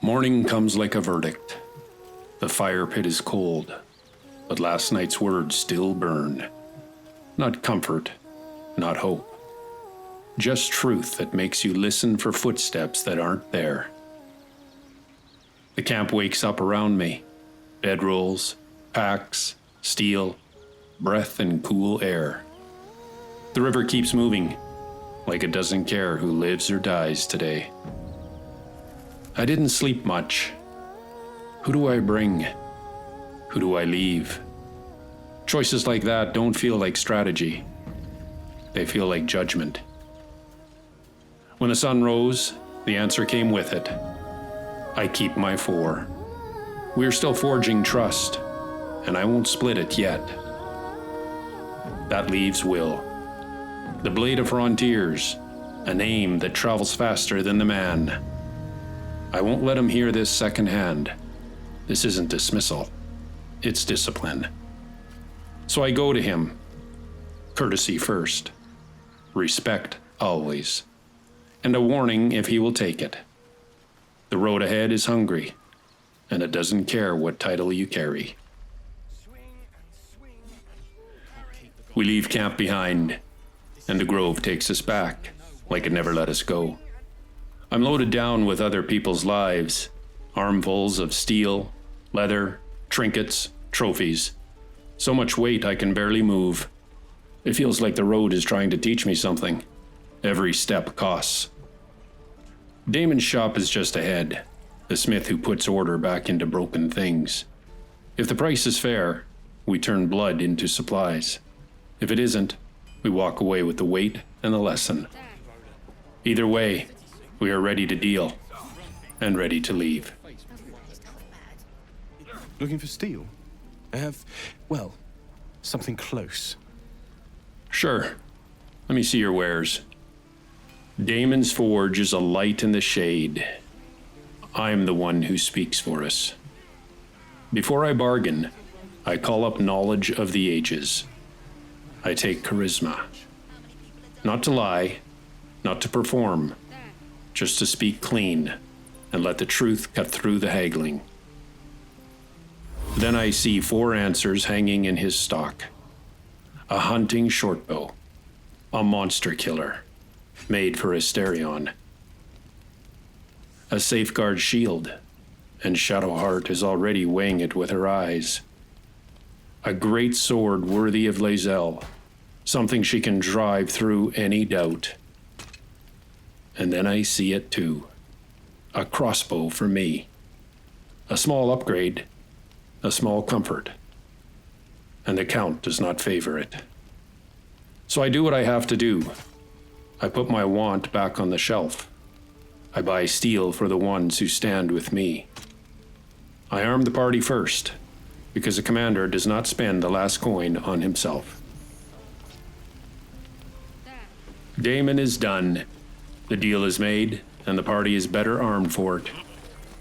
Morning comes like a verdict. The fire pit is cold, but last night's words still burn. Not comfort, not hope. Just truth that makes you listen for footsteps that aren't there. The camp wakes up around me. Bedrolls, packs, steel, breath and cool air. The river keeps moving, like it doesn't care who lives or dies today. I didn't sleep much. Who do I bring? Who do I leave? Choices like that don't feel like strategy. They feel like judgment. When the sun rose, the answer came with it. I keep my 4. We're still forging trust, and I won't split it yet. That leaves Will, the blade of frontiers, a name that travels faster than the man. I won't let him hear this secondhand. This isn't dismissal, it's discipline. So I go to him. Courtesy first. Respect always. And a warning if he will take it. The road ahead is hungry, and it doesn't care what title you carry. We leave camp behind, and the grove takes us back, like it never let us go. I'm loaded down with other people's lives, armfuls of steel, leather, trinkets, trophies. So much weight I can barely move. It feels like the road is trying to teach me something. Every step costs. Damon's shop is just ahead, the smith who puts order back into broken things. If the price is fair, we turn blood into supplies. If it isn't, we walk away with the weight and the lesson. Either way, we are ready to deal, and ready to leave. Looking for steel? I have, well, something close. Sure. Let me see your wares. Damon's Forge is a light in the shade. I'm the one who speaks for us. Before I bargain, I call up knowledge of the ages. I take charisma. Not to lie, not to perform, just to speak clean and let the truth cut through the haggling. Then I see 4 answers hanging in his stock. A hunting shortbow, a monster killer, made for Asterion. A safeguard shield, and Shadowheart is already weighing it with her eyes. A great sword worthy of lae'zel, something she can drive through any doubt. And then I see it too. A crossbow for me. A small upgrade, a small comfort. And the Count does not favor it. So I do what I have to do. I put my want back on the shelf. I buy steel for the ones who stand with me. I arm the party first, because a commander does not spend the last coin on himself. Damon is done. The deal is made, and the party is better armed for it.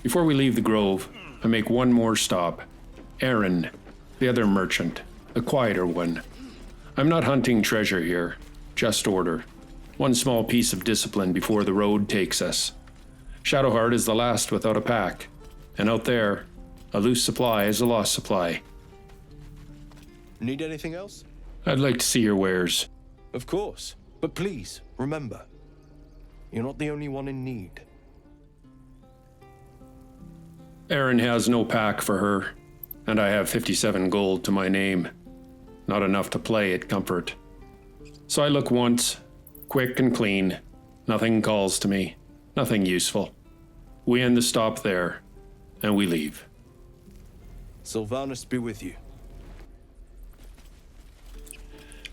Before we leave the grove, I make one more stop. Aaron, the other merchant, the quieter one. I'm not hunting treasure here, just order. One small piece of discipline before the road takes us. Shadowheart is the last without a pack, and out there, a loose supply is a lost supply. Need anything else? I'd like to see your wares. Of course, but please, remember, you're not the only one in need. Aaron has no pack for her, and I have 57 gold to my name. Not enough to play at comfort. So I look once, quick and clean. Nothing calls to me, nothing useful. We end the stop there, and we leave. Sylvanus be with you.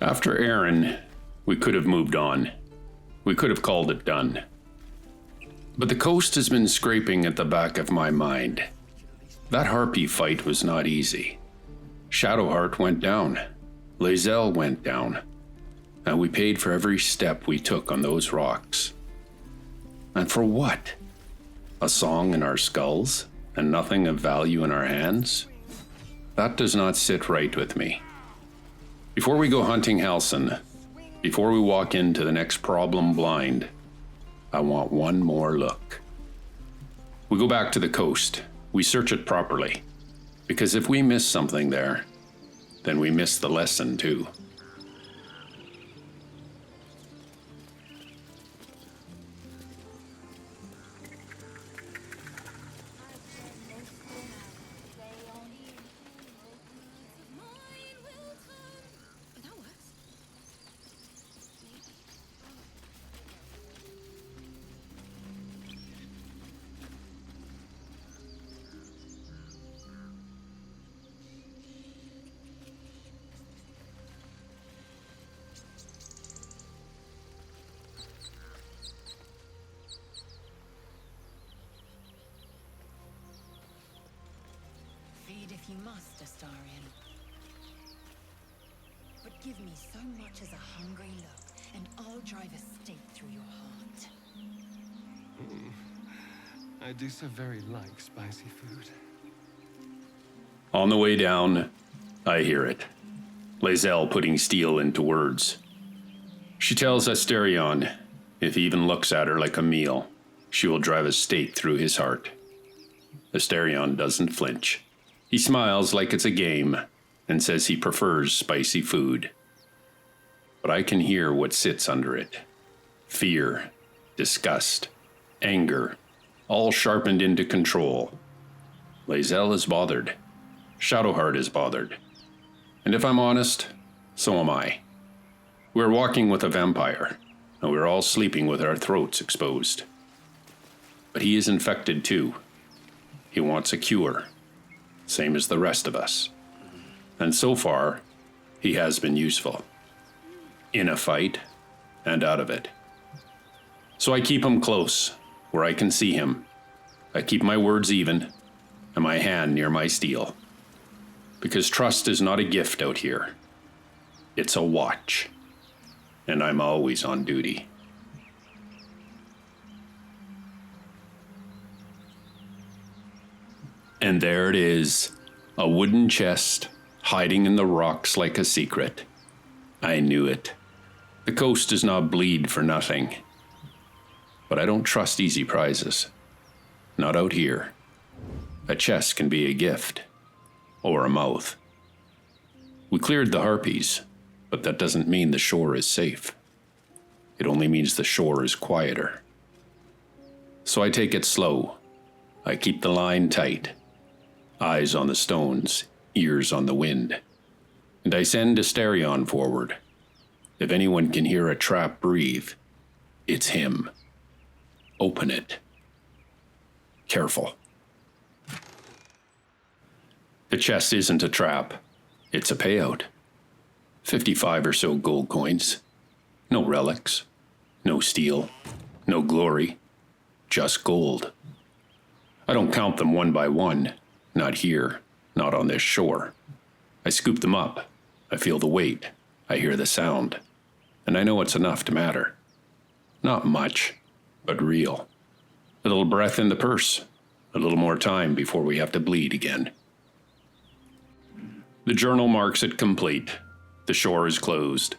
After Aaron, we could have moved on. We could have called it done. But the coast has been scraping at the back of my mind. That harpy fight was not easy. Shadowheart went down. lae'zel went down. And we paid for every step we took on those rocks. And for what? A song in our skulls and nothing of value in our hands? That does not sit right with me. Before we go hunting Halsin, before we walk into the next problem blind, I want one more look. We go back to the coast. We search it properly. Because if we miss something there, then we miss the lesson too. If you must, Astarion. But give me so much as a hungry look, and I'll drive a stake through your heart. I do so very like spicy food. On the way down, I hear it. lae'zel putting steel into words. She tells Astarion, if he even looks at her like a meal, she will drive a stake through his heart. Astarion doesn't flinch. He smiles like it's a game and says he prefers spicy food. But I can hear what sits under it. Fear, disgust, anger, all sharpened into control. lae'zel is bothered. Shadowheart is bothered. And if I'm honest, so am I. We're walking with a vampire, and we're all sleeping with our throats exposed. But he is infected too. He wants a cure, same as the rest of us. And so far, he has been useful. In a fight, and out of it. So I keep him close, where I can see him. I keep my words even, and my hand near my steel. Because trust is not a gift out here. It's a watch. And I'm always on duty. And there it is, a wooden chest, hiding in the rocks like a secret. I knew it. The coast does not bleed for nothing. But I don't trust easy prizes. Not out here. A chest can be a gift. Or a mouth. We cleared the harpies, but that doesn't mean the shore is safe. It only means the shore is quieter. So I take it slow. I keep the line tight. Eyes on the stones, ears on the wind. And I send Astarion forward. If anyone can hear a trap breathe, it's him. Open it. Careful. The chest isn't a trap. It's a payout. 55 or so gold coins. No relics. No steel. No glory. Just gold. I don't count them one by one. Not here. Not on this shore. I scoop them up. I feel the weight. I hear the sound. And I know it's enough to matter. Not much, but real. A little breath in the purse. A little more time before we have to bleed again. The journal marks it complete. The shore is closed.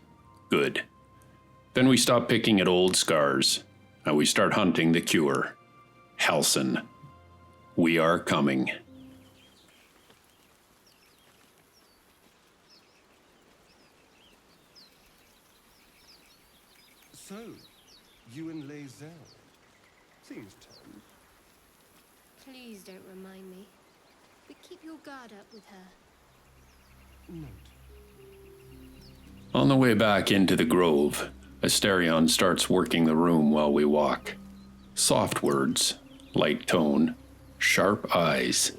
Good. Then we stop picking at old scars, and we start hunting the cure. Halsin. We are coming. So, you and lae'zel. Seems tame. Please don't remind me. But keep your guard up with her. Note. On the way back into the grove, Astarion starts working the room while we walk. Soft words, light tone, sharp eyes.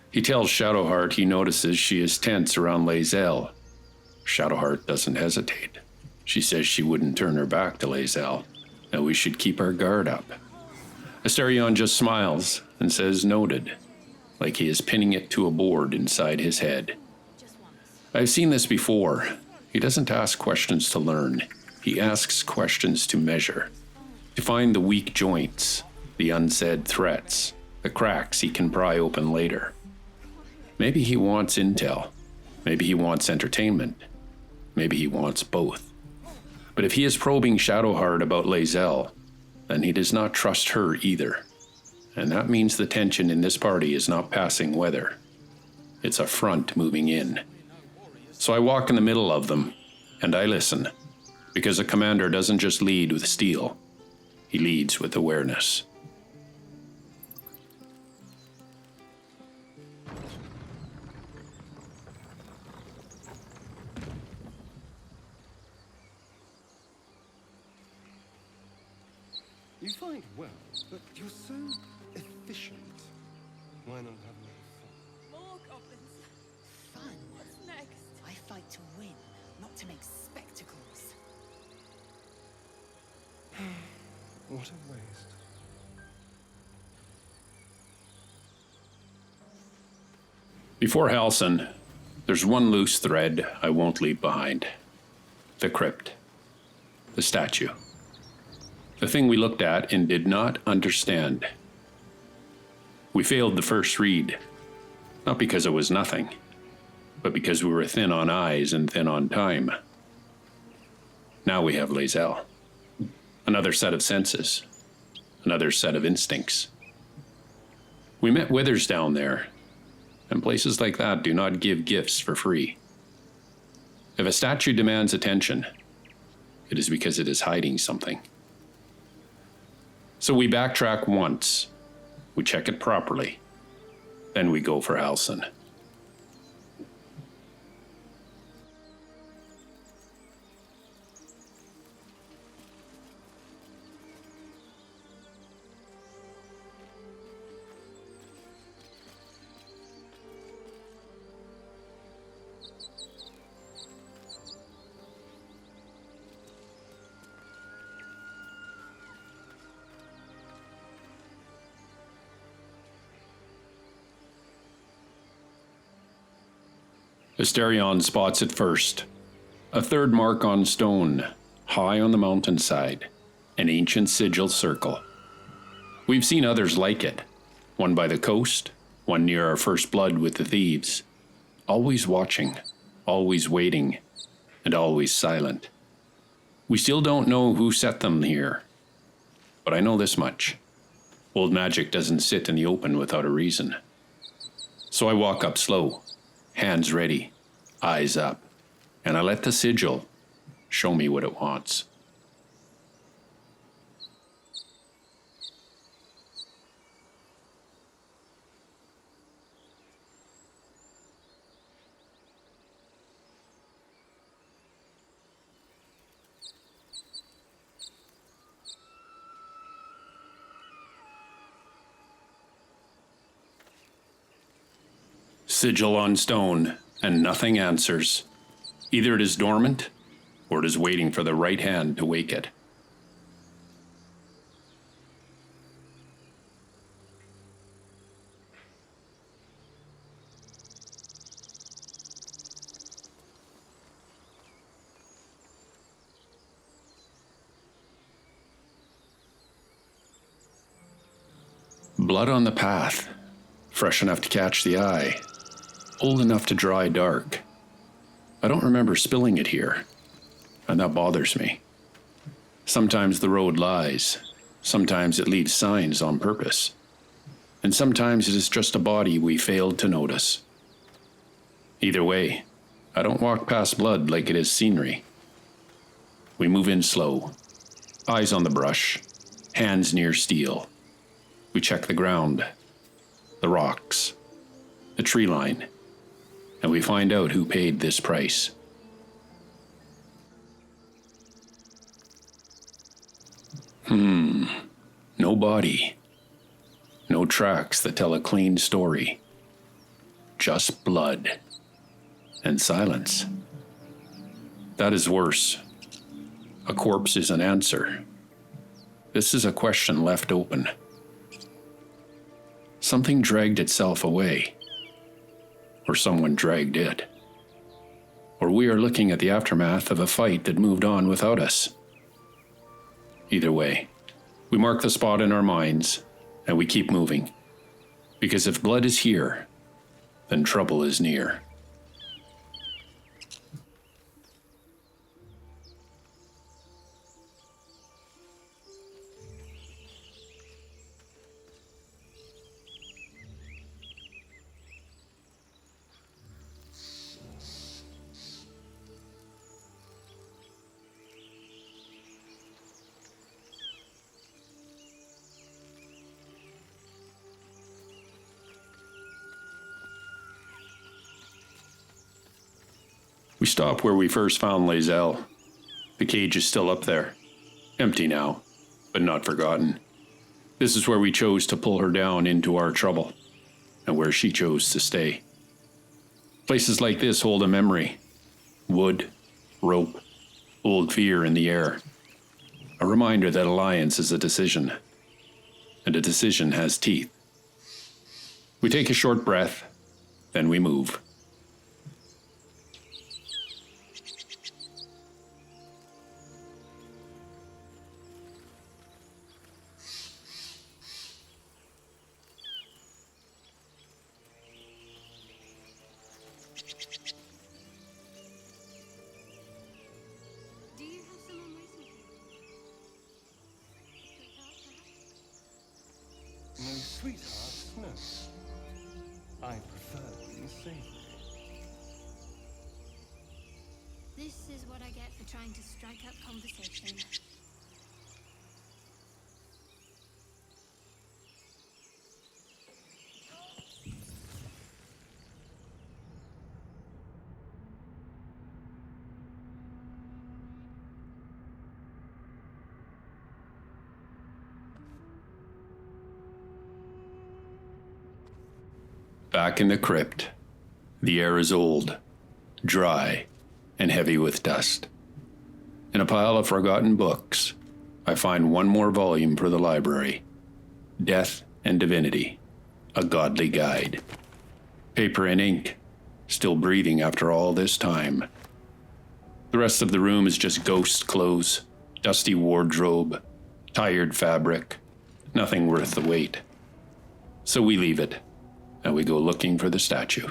He tells Shadowheart he notices she is tense around lae'zel. Shadowheart doesn't hesitate. She says she wouldn't turn her back to lae'zel, and we should keep our guard up. Astarion just smiles and says noted, like he is pinning it to a board inside his head. I've seen this before. He doesn't ask questions to learn. He asks questions to measure, to find the weak joints, the unsaid threats, the cracks he can pry open later. Maybe he wants intel. Maybe he wants entertainment. Maybe he wants both. But if he is probing Shadowheart about lae'zel, then he does not trust her either. and that means the tension in this party is not passing weather. It's a front moving in. So I walk in the middle of them, and I listen, because a commander doesn't just lead with steel, he leads with awareness. You fight well, but you're so efficient. Why not have a little fun? More goblins. Fun. What's next? I fight to win, not to make spectacles. What a waste. Before Halcyon, there's one loose thread I won't leave behind. The crypt. The statue. The thing we looked at and did not understand. We failed the first read, not because it was nothing, but because we were thin on eyes and thin on time. Now we have lae'zel. Another set of senses. Another set of instincts. We met withers down there, and places like that do not give gifts for free. If a statue demands attention, it is because it is hiding something. So we backtrack once, we check it properly, then we go for Halcyon. Asterion spots it first. A third mark on stone, high on the mountainside, an ancient sigil circle. We've seen others like it, one by the coast, one near our first blood with the thieves. Always watching, always waiting, and always silent. We still don't know who set them here, but I know this much. Old magic doesn't sit in the open without a reason. So I walk up slow, hands ready, eyes up, and I let the sigil show me what it wants. Sigil on stone, and nothing answers. Either it is dormant, or it is waiting for the right hand to wake it. Blood on the path, fresh enough to catch the eye. Old enough to dry dark. I don't remember spilling it here, and that bothers me. Sometimes the road lies, sometimes it leaves signs on purpose, and sometimes it is just a body we failed to notice. Either way, I don't walk past blood like it is scenery. We move in slow, eyes on the brush, hands near steel. We check the ground, the rocks, the tree line, and we find out who paid this price. No body. No tracks that tell a clean story. Just blood. And silence. That is worse. A corpse is an answer. This is a question left open. Something dragged itself away. Or someone dragged it. Or we are looking at the aftermath of a fight that moved on without us. Either way, we mark the spot in our minds, and we keep moving. Because if blood is here, then trouble is near. We stop where we first found lae'zel. The cage is still up there. Empty now, but not forgotten. This is where we chose to pull her down into our trouble, and where she chose to stay. Places like this hold a memory. Wood, rope, old fear in the air. A reminder that alliance is a decision, and a decision has teeth. We take a short breath, then we move. Do you have someone waiting for you? No, sweetheart, no. I prefer them savory. This is what I get for trying to strike up conversation. Back in the crypt, the air is old, dry, and heavy with dust. In a pile of forgotten books, I find one more volume for the library. Death and Divinity, a Godly Guide. Paper and ink, still breathing after all this time. The rest of the room is just ghost clothes, dusty wardrobe, tired fabric, nothing worth the wait. So we leave it, and we go looking for the statue.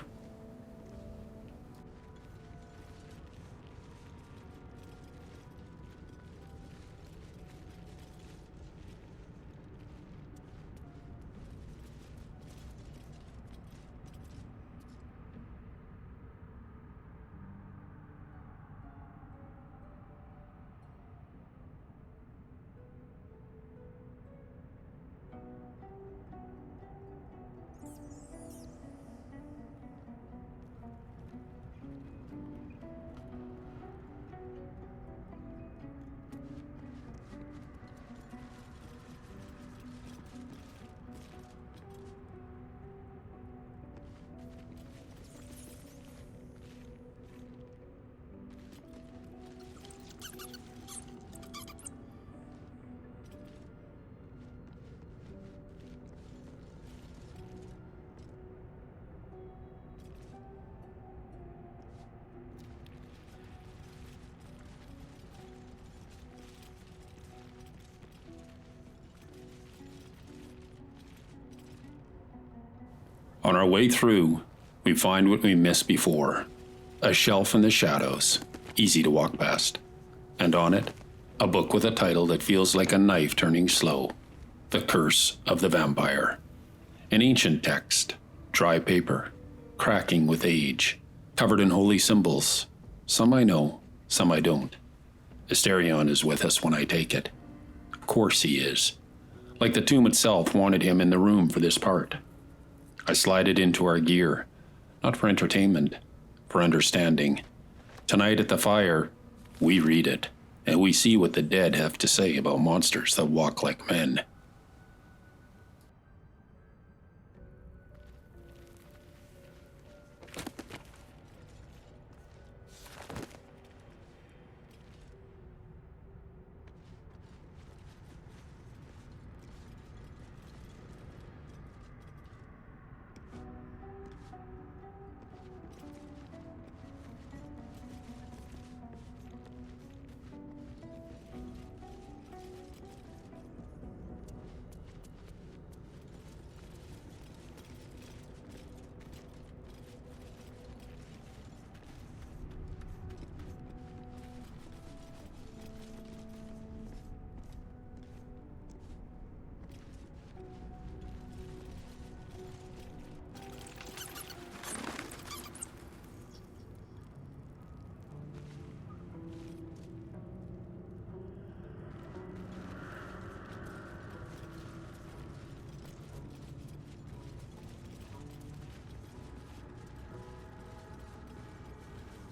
On our way through, we find what we missed before. A shelf in the shadows, easy to walk past. And on it, a book with a title that feels like a knife turning slow. The Curse of the Vampire. An ancient text, dry paper, cracking with age, covered in holy symbols. Some I know, some I don't. Asterion is with us when I take it. Of course he is. Like the tomb itself wanted him in the room for this part. I slide it into our gear, not for entertainment, for understanding. Tonight at the fire, we read it, and we see what the dead have to say about monsters that walk like men.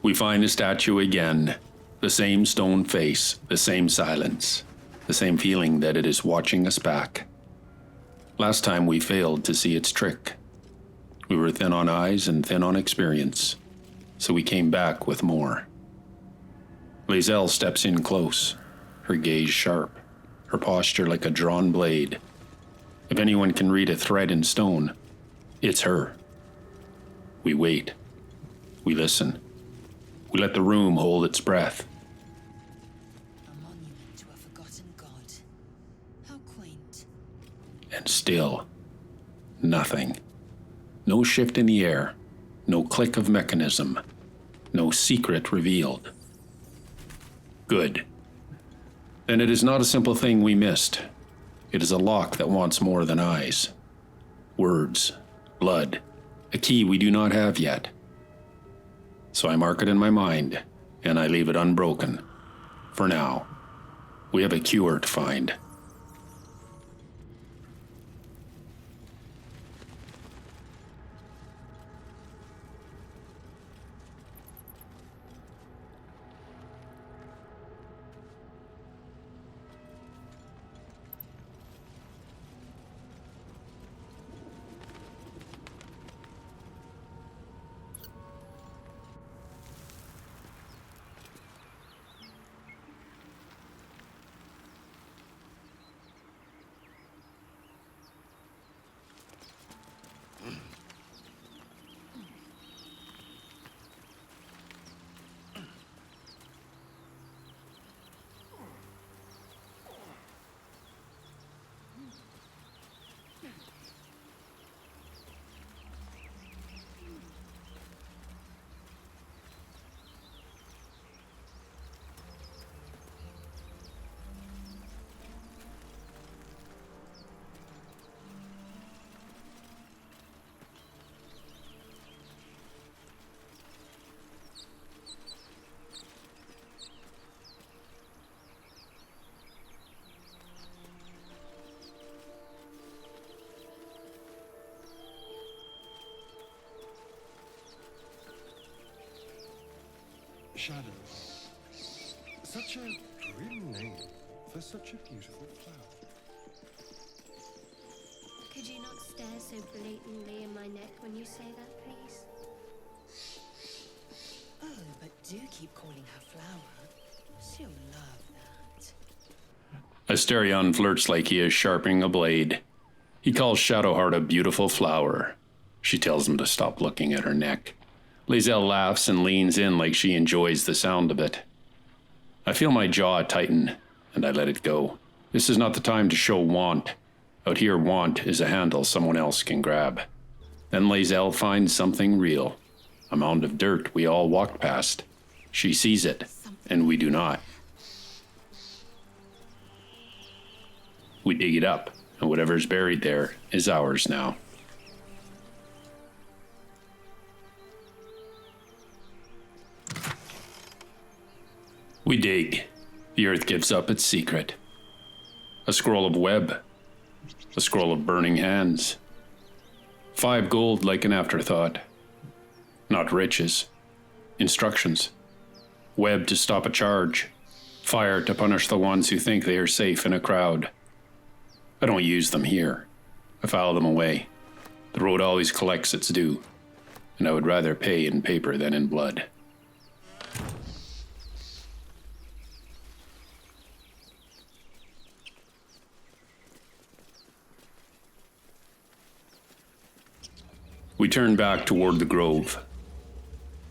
We find the statue again. The same stone face, the same silence, the same feeling that it is watching us back. Last time we failed to see its trick. We were thin on eyes and thin on experience, so we came back with more. lae'zel steps in close, her gaze sharp, her posture like a drawn blade. If anyone can read a thread in stone, it's her. We wait. We listen. We let the room hold its breath. A monument to a forgotten god. How quaint. And still, nothing. No shift in the air, no click of mechanism, no secret revealed. Good. Then it is not a simple thing we missed. It is a lock that wants more than eyes. Words, blood, a key we do not have yet. So I mark it in my mind, and I leave it unbroken. For now, we have a cure to find. Shadow. Such a grim name for such a beautiful flower. Could you not stare so blatantly in my neck when you say that, please? Oh, but do keep calling her flower. She'll love that. Asterion flirts like he is sharpening a blade. He calls Shadowheart a beautiful flower. She tells him to stop looking at her neck. lae'zel laughs and leans in like she enjoys the sound of it. I feel my jaw tighten, and I let it go. This is not the time to show want. Out here, want is a handle someone else can grab. Then lae'zel finds something real. A mound of dirt we all walked past. She sees it, and we do not. We dig it up, and whatever's buried there is ours now. We dig. The earth gives up its secret. A scroll of web. A scroll of burning hands. 5 gold like an afterthought. Not riches. Instructions. Web to stop a charge. Fire to punish the ones who think they are safe in a crowd. I don't use them here. I file them away. The road always collects its due, and I would rather pay in paper than in blood. We turn back toward the grove.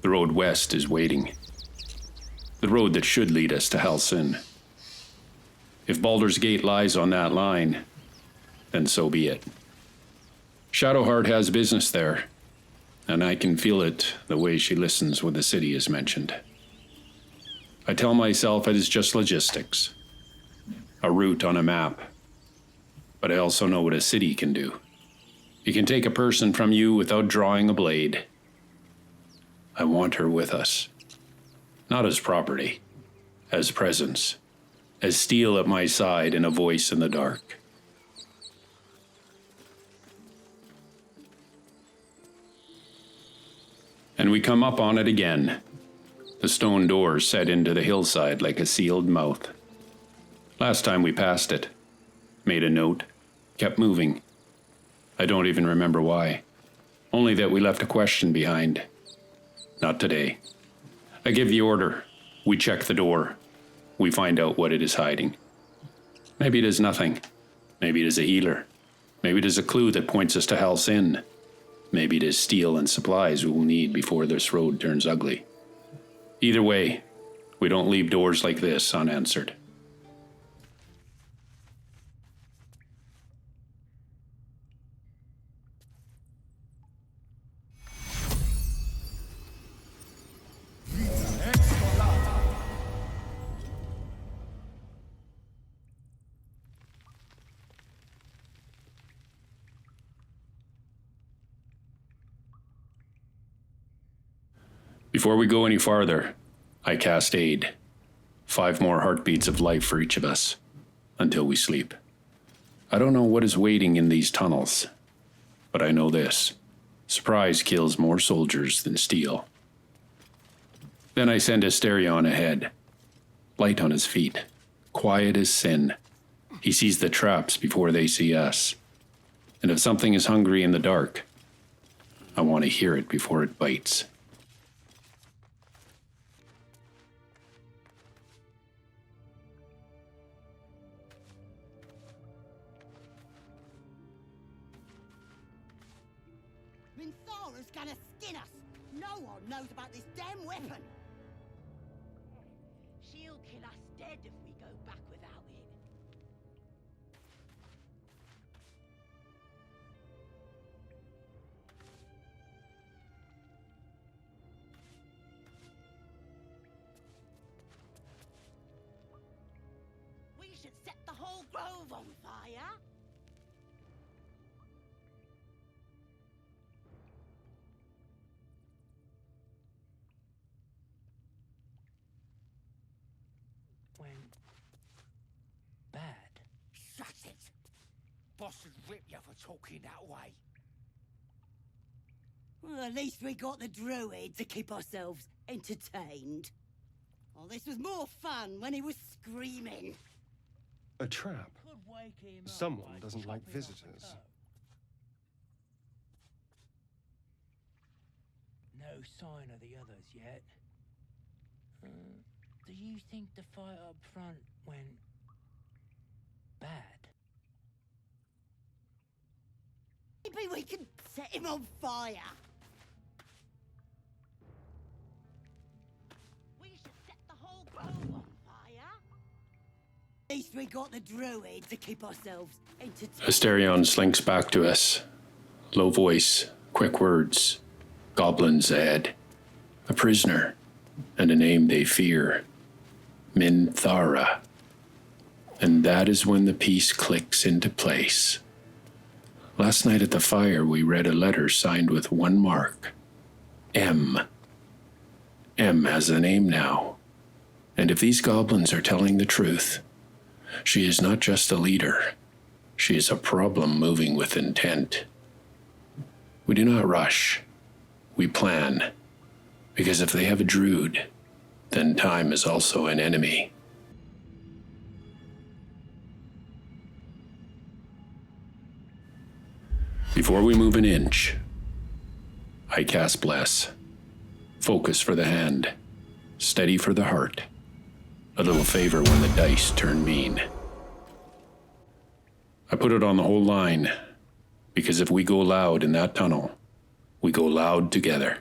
The road west is waiting. The road that should lead us to Halcyon. If Baldur's Gate lies on that line, then so be it. Shadowheart has business there, and I can feel it the way she listens when the city is mentioned. I tell myself it is just logistics, a route on a map, but I also know what a city can do. It can take a person from you without drawing a blade. I want her with us. Not as property, as presence, as steel at my side and a voice in the dark. And we come up on it again. The stone door set into the hillside like a sealed mouth. Last time we passed it, made a note, kept moving. I don't even remember why. Only that we left a question behind. Not today. I give the order. We check the door. We find out what it is hiding. Maybe it is nothing. Maybe it is a healer. Maybe it is a clue that points us to Hal's Inn. Maybe it is steel and supplies we will need before this road turns ugly. Either way, we don't leave doors like this unanswered. Before we go any farther, I cast aid. 5 more heartbeats of life for each of us, until we sleep. I don't know what is waiting in these tunnels, but I know this. Surprise kills more soldiers than steel. Then I send Asterion ahead, light on his feet, quiet as sin. He sees the traps before they see us. And if something is hungry in the dark, I want to hear it before it bites. Minthara's gonna skin us! No one knows about this damn weapon! She'll kill us dead if we go back without it. We should set the whole grove on fire! Bad. Shut it! Boss would rip you for talking that way. Well, at least we got the druid to keep ourselves entertained. Oh, this was more fun when he was screaming. A trap. Could wake him up Someone by doesn't like chopping off a visitors. toe. No sign of the others yet. Do you think the fight up front went bad? Maybe we can set him on fire. We should set the whole grove on fire. At least we got the druid to keep ourselves entertained. Asterion slinks back to us. Low voice, quick words. Goblins ahead. A prisoner, and a name they fear. Minthara. And that is when the piece clicks into place. Last night at the fire, we read a letter signed with one mark. M. M has a name now. And if these goblins are telling the truth, she is not just a leader. She is a problem moving with intent. We do not rush. We plan. Because if they have a druid, then time is also an enemy. Before we move an inch, I cast Bless. Focus for the hand. Steady for the heart. A little favor when the dice turn mean. I put it on the whole line, because if we go loud in that tunnel, we go loud together.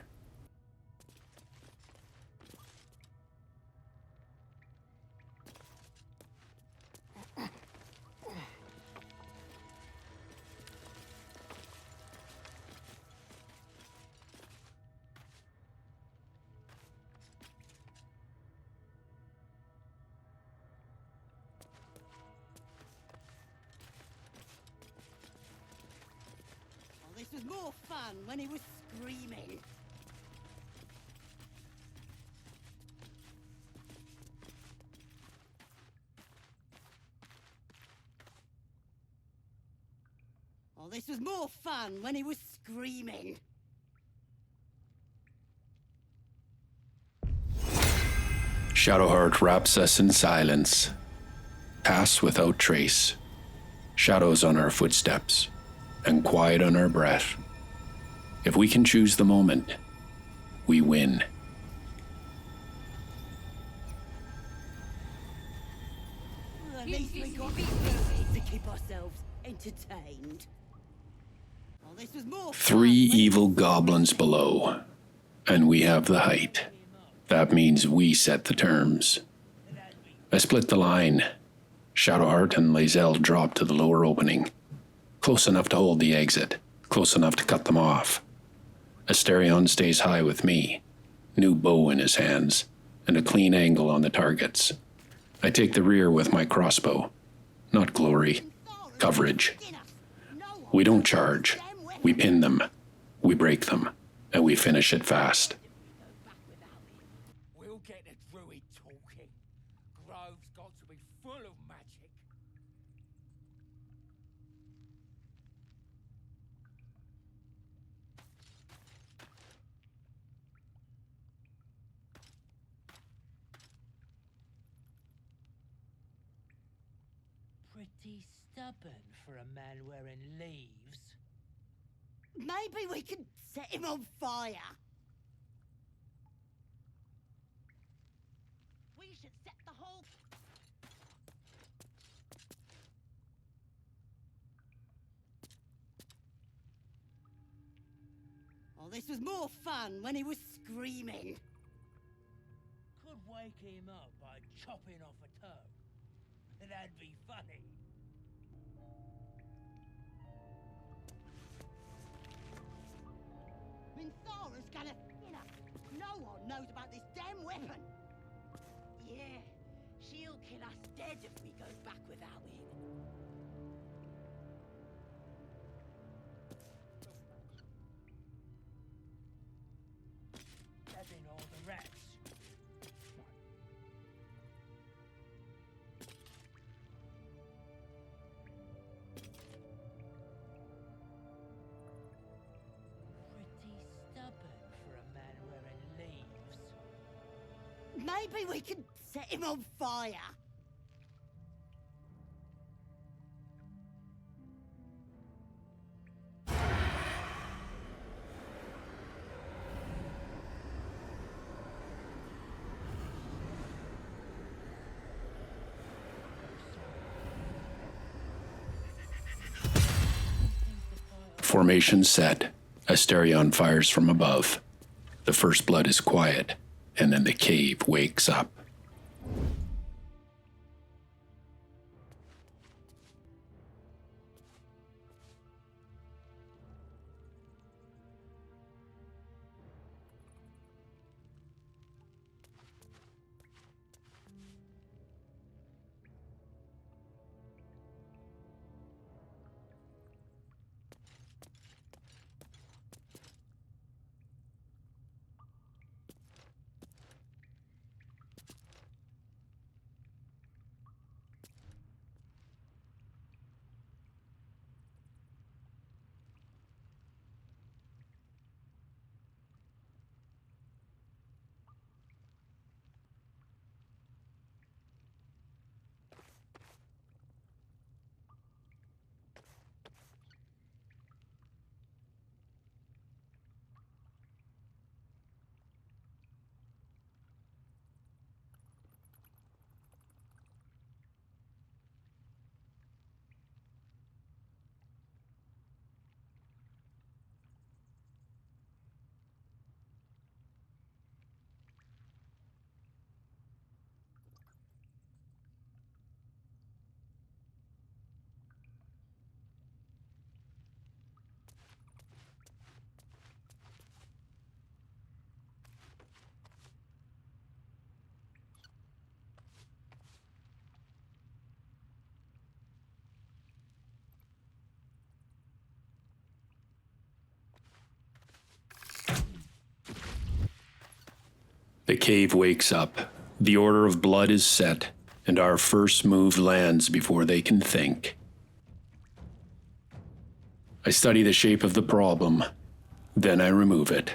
Oh, this was more fun when he was screaming. Oh, this was more fun when he was screaming. Shadowheart wraps us in silence. Pass without trace. Shadows on our footsteps, and quiet on our breath. If we can choose the moment, we win. Well, at least we got druids to keep ourselves entertained. Well, this was more 3 fun when evil goblins below, and we have the height. That means we set the terms. I split the line. Shadowheart and lae'zel drop to the lower opening. Close enough to hold the exit, close enough to cut them off. Asterion stays high with me, new bow in his hands, and a clean angle on the targets. I take the rear with my crossbow. Not glory, coverage. We don't charge. We pin them, we break them, and we finish it fast. We'll get the druid talking. Grove's got to be full of magic. Pretty stubborn for a man wearing leaves. maybe we can set him on fire. We should set the whole... Oh, this was more fun when he was screaming. Could wake him up by chopping off a toe. That'd be funny. Minthara's gonna... No one knows about this damn weapon. Yeah, she'll kill us dead if we go back without it. Stabbing all the rats. Pretty stubborn for a man wearing leaves. Maybe we can set him on fire. Formation set. Asterion fires from above. The first blood is quiet, and then the cave wakes up. The cave wakes up. The order of blood is set, and our first move lands before they can think. I study the shape of the problem, then I remove it.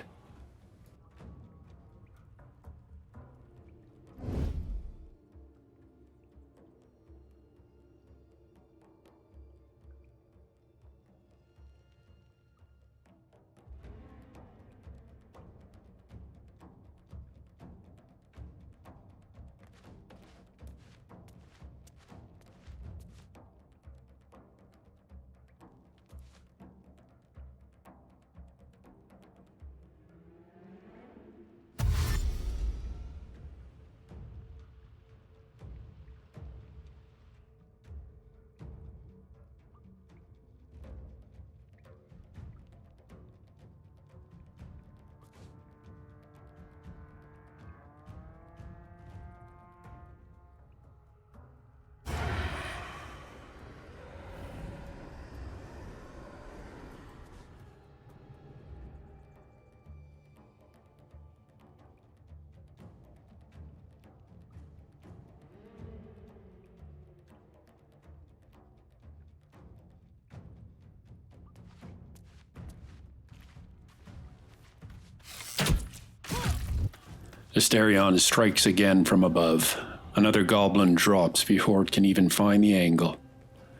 Asterion strikes again from above. Another goblin drops before it can even find the angle.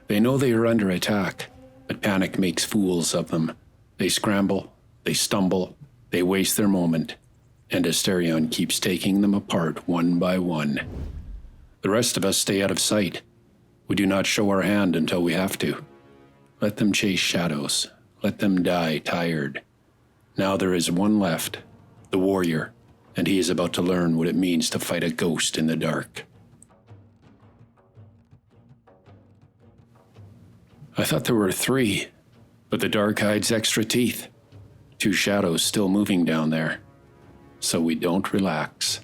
They know they are under attack, but panic makes fools of them. They scramble, they stumble, they waste their moment, and Asterion keeps taking them apart one by one. The rest of us stay out of sight. We do not show our hand until we have to. Let them chase shadows. Let them die tired. Now there is one left, the warrior, and he is about to learn what it means to fight a ghost in the dark. I thought there were 3, but the dark hides extra teeth. 2 shadows still moving down there. So we don't relax.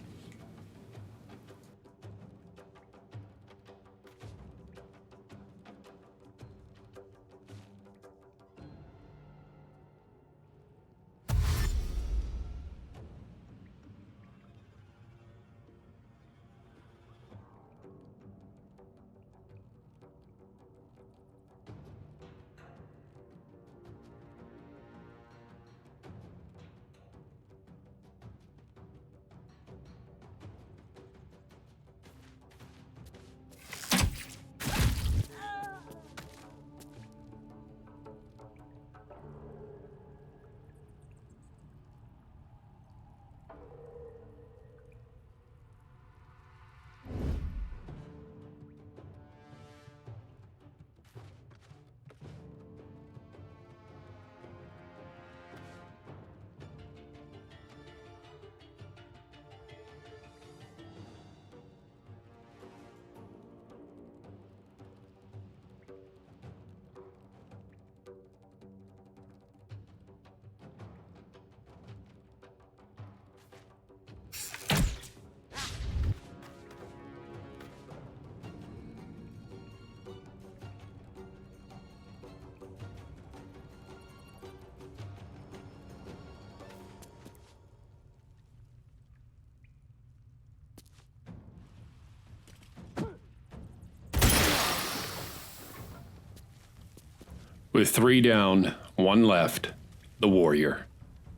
With 3 down, 1 left, the warrior.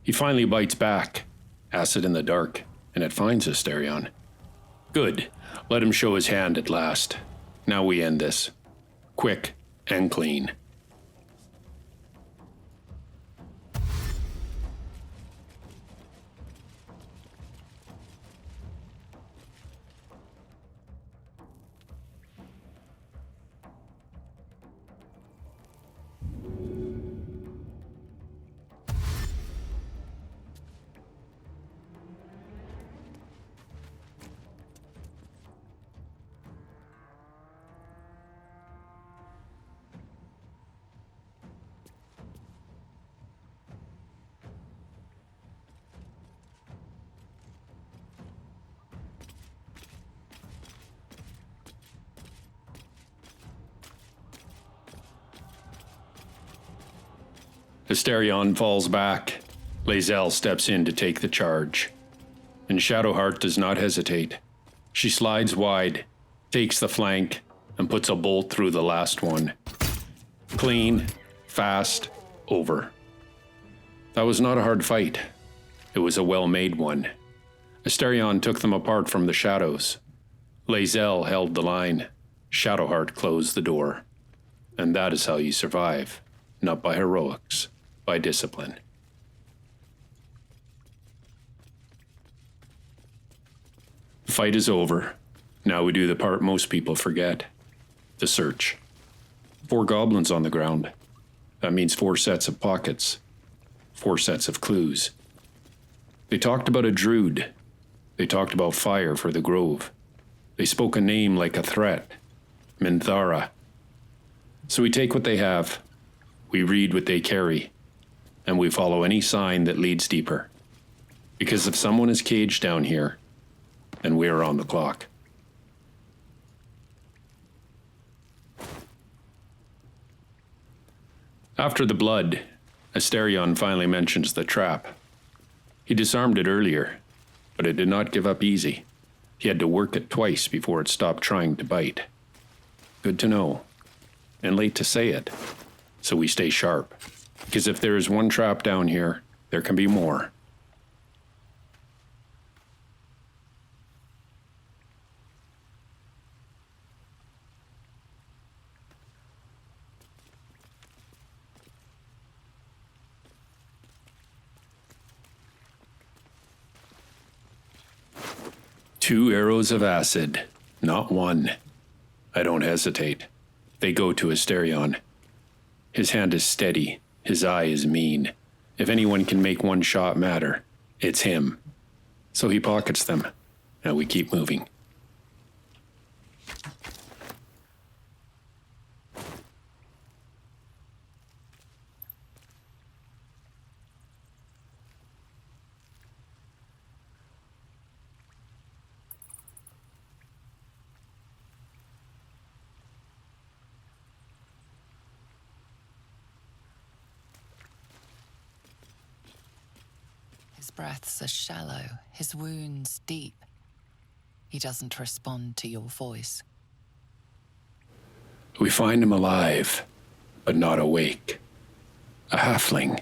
He finally bites back. Acid in the dark, and it finds Asterion. Good. Let him show his hand at last. Now we end this. Quick and clean. Asterion falls back. lae'zel steps in to take the charge. And Shadowheart does not hesitate. She slides wide, takes the flank, and puts a bolt through the last one. Clean, fast, over. That was not a hard fight. It was a well-made one. Asterion took them apart from the shadows. lae'zel held the line. Shadowheart closed the door. And that is how you survive. Not by heroics, by discipline. The fight is over. Now we do the part most people forget. The search. 4 goblins on the ground. That means 4 sets of pockets. 4 sets of clues. They talked about a druid. They talked about fire for the grove. They spoke a name like a threat. Minthara. So we take what they have. We read what they carry. And we follow any sign that leads deeper. Because if someone is caged down here, then we are on the clock. After the blood, Asterion finally mentions the trap. He disarmed it earlier, but it did not give up easy. He had to work it twice before it stopped trying to bite. Good to know, and late to say it, so we stay sharp. Because if there is one trap down here, there can be more. 2 arrows of acid, not one. I don't hesitate. They go to Asterion. His hand is steady. His eye is mean. If anyone can make one shot matter, it's him. So he pockets them, and we keep moving. His breaths are shallow, his wounds deep. He doesn't respond to your voice. We find him alive, but not awake. A halfling,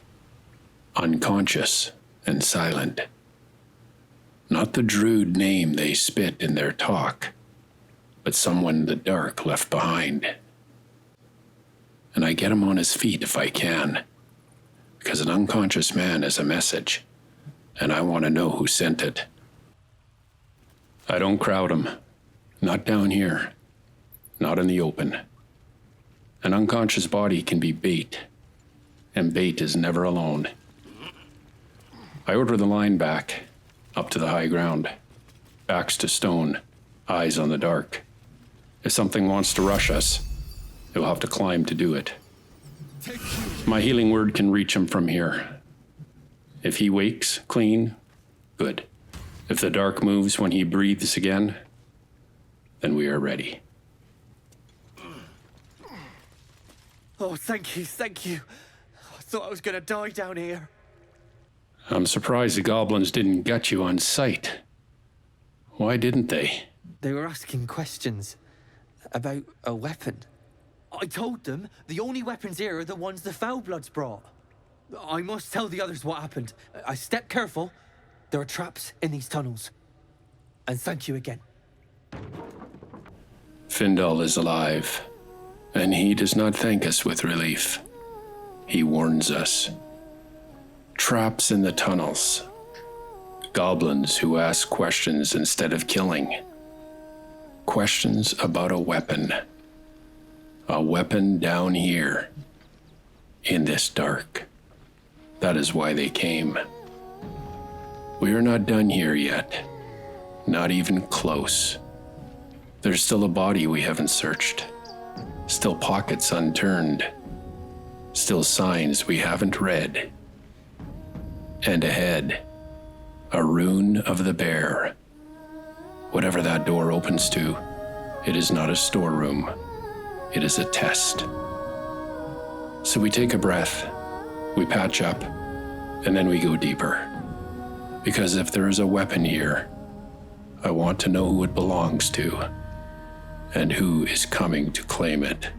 unconscious and silent. Not the Druid name they spit in their talk, but someone the dark left behind. And I get him on his feet if I can, because an unconscious man is a message, and I want to know who sent it. I don't crowd him, not down here, not in the open. An unconscious body can be bait, and bait is never alone. I order the line back, up to the high ground, backs to stone, eyes on the dark. If something wants to rush us, it will have to climb to do it. My healing word can reach him from here. If he wakes clean, good. If the dark moves when he breathes again, then we are ready. Oh, thank you, thank you. I thought I was gonna die down here. I'm surprised the goblins didn't gut you on sight. Why didn't they? They were asking questions about a weapon. I told them the only weapons here are the ones the Foulbloods brought. I must tell the others what happened. I stepped careful. There are traps in these tunnels. And thank you again. Findel is alive, and he does not thank us with relief. He warns us. Traps in the tunnels. Goblins who ask questions instead of killing. Questions about a weapon. A weapon down here. In this dark. That is why they came. We are not done here yet. Not even close. There's still a body we haven't searched. Still pockets unturned. Still signs we haven't read. And ahead, a rune of the bear. Whatever that door opens to, it is not a storeroom. It is a test. So we take a breath, we patch up, and then we go deeper. Because if there is a weapon here, I want to know who it belongs to, and who is coming to claim it.